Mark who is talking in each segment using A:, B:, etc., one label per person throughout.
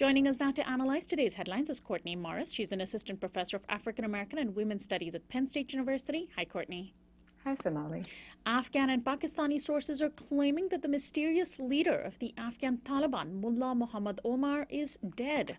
A: Joining us now to analyze today's headlines is Courtney Morris. She's an assistant professor of African American and Women's Studies at Penn State University. Hi, Courtney.
B: Hi, Sonali.
A: Afghan and Pakistani sources are claiming that the mysterious leader of the Afghan Taliban, Mullah Muhammad Omar, is dead.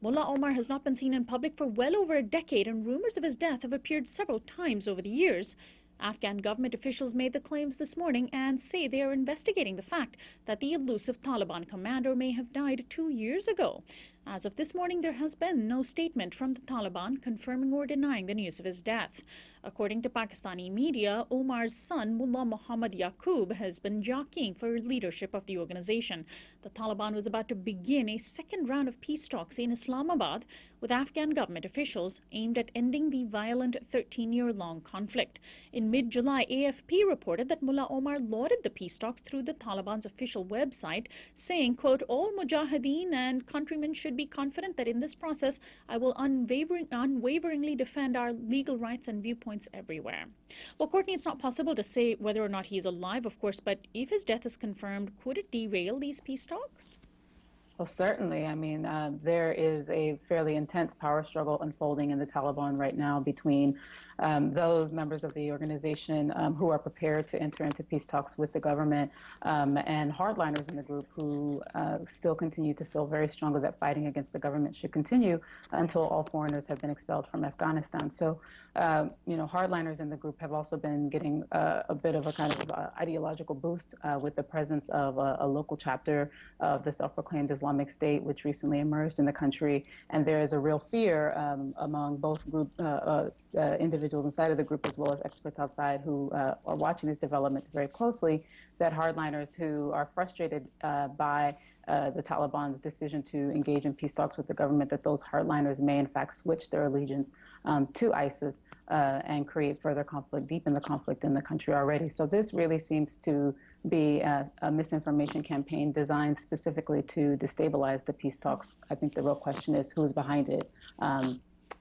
A: Mullah Omar has not been seen in public for well over a decade, and rumors of his death have appeared several times over the years. Afghan government officials made the claims this morning and say they are investigating the fact that the elusive Taliban commander may have died 2 years ago. As of this morning, there has been no statement from the Taliban confirming or denying the news of his death. According to Pakistani media, Omar's son, Mullah Muhammad Yaqub, has been jockeying for leadership of the organization. The Taliban was about to begin a second round of peace talks in Islamabad with Afghan government officials aimed at ending the violent 13-year-long conflict. In mid-July, AFP reported that Mullah Omar lauded the peace talks through the Taliban's official website, saying, quote, "All mujahideen and countrymen should be confident that in this process I will unwaveringly defend our legal rights and viewpoints everywhere." Well, Courtney, it's not possible to say whether or not he is alive, of course, but if his death is confirmed, could it derail these peace talks?
B: Well, certainly. There is a fairly intense power struggle unfolding in the Taliban right now between those members of the organization who are prepared to enter into peace talks with the government and hardliners in the group who still continue to feel very strongly that fighting against the government should continue until all foreigners have been expelled from Afghanistan. So, hardliners in the group have also been getting a bit of a kind of ideological boost with the presence of a local chapter of the self-proclaimed Islamic State, which recently emerged in the country. And there is a real fear among both group individuals inside of the group as well as experts outside who are watching these developments very closely, that hardliners who are frustrated by the Taliban's decision to engage in peace talks with the government, that those hardliners may in fact switch their allegiance to ISIS and create further conflict, deepen the conflict in the country already. So this really seems to be a misinformation campaign designed specifically to destabilize the peace talks. I think the real question is who's behind it.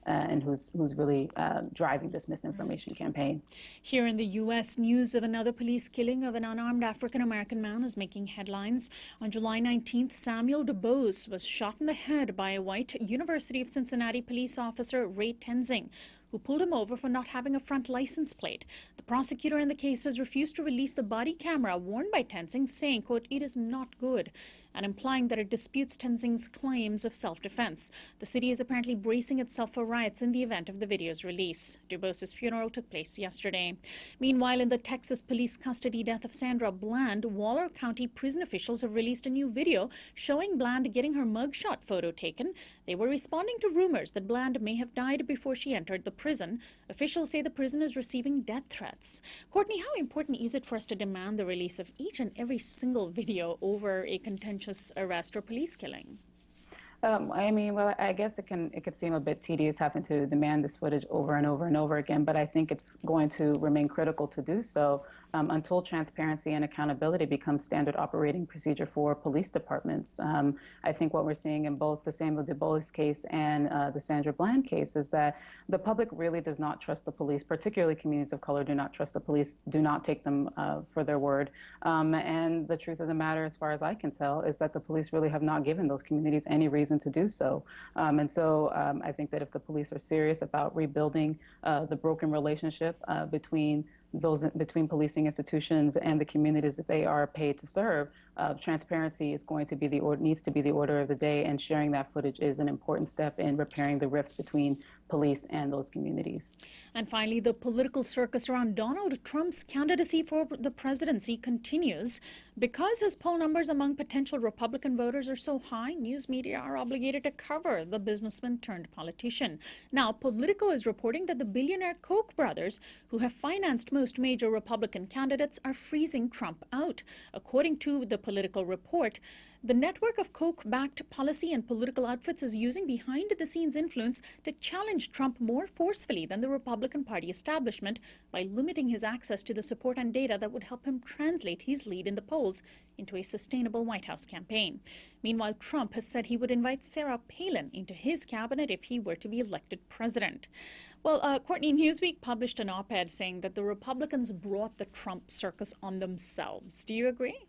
B: And who's really driving this misinformation campaign.
A: Here in the U.S., news of another police killing of an unarmed African-American man is making headlines. On July 19th, Samuel DuBose was shot in the head by a white University of Cincinnati police officer, Ray Tenzing, who pulled him over for not having a front license plate. The prosecutor in the case has refused to release the body camera worn by Tenzing, saying, quote, "It is not good," and implying that it disputes Tenzing's claims of self-defense. The city is apparently bracing itself for riots in the event of the video's release. DuBose's funeral took place yesterday. Meanwhile, in the Texas police custody death of Sandra Bland, Waller County prison officials have released a new video showing Bland getting her mugshot photo taken. They were responding to rumors that Bland may have died before she entered the prison. Officials say the prison is receiving death threats. Courtney, how important is it for us to demand the release of each and every single video over a contentious arrest or police killing?
B: I guess it could seem a bit tedious having to demand this footage over and over and over again, but I think it's going to remain critical to do so until transparency and accountability become standard operating procedure for police departments. I think what we're seeing in both the Samuel DuBose case and the Sandra Bland case is that the public really does not trust the police, particularly communities of color do not trust the police, do not take them for their word. And the truth of the matter, as far as I can tell, is that the police really have not given those communities any reason to do so. I think that if the police are serious about rebuilding the broken relationship between policing institutions and the communities that they are paid to serve, transparency is going to be needs to be the order of the day, and sharing that footage is an important step in repairing the rift between police and those communities.
A: And finally, the political circus around Donald Trump's candidacy for the presidency continues. Because his poll numbers among potential Republican voters are so high, news media are obligated to cover the businessman turned politician. Now, Politico is reporting that the billionaire Koch brothers, who have financed most major Republican candidates, are freezing Trump out. According to the Politico report, the network of Koch-backed policy and political outfits is using behind-the-scenes influence to challenge Trump more forcefully than the Republican Party establishment by limiting his access to the support and data that would help him translate his lead in the polls into a sustainable White House campaign. Meanwhile, Trump has said he would invite Sarah Palin into his cabinet if he were to be elected president. Well, Courtney, Newsweek published an op-ed saying that the Republicans brought the Trump circus on themselves. Do you agree?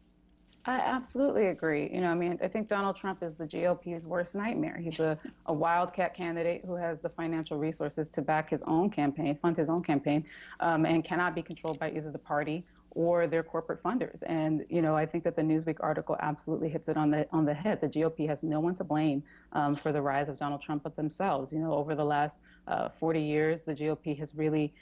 B: I absolutely agree. I mean, I think Donald Trump is the GOP's worst nightmare. He's a wildcat candidate who has the financial resources to back his own campaign, fund his own campaign, and cannot be controlled by either the party or their corporate funders. And I think that the Newsweek article absolutely hits it on the head. The GOP has no one to blame for the rise of Donald Trump but themselves. Over the last 40 years, the GOP has really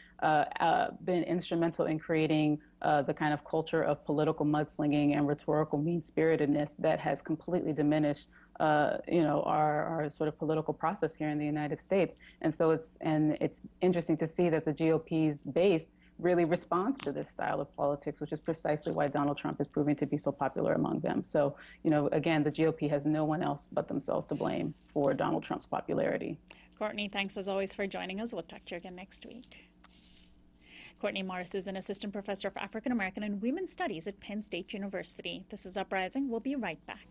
B: been instrumental in creating the kind of culture of political mudslinging and rhetorical mean-spiritedness that has completely diminished our sort of political process here in the United States. And so it's interesting to see that the GOP's base really responds to this style of politics, which is precisely why Donald Trump is proving to be so popular among them. So, again, the GOP has no one else but themselves to blame for Donald Trump's popularity.
A: Courtney, thanks as always for joining us. We'll talk to you again next week. Courtney Morris is an assistant professor of African American and Women's Studies at Penn State University. This is Uprising. We'll be right back.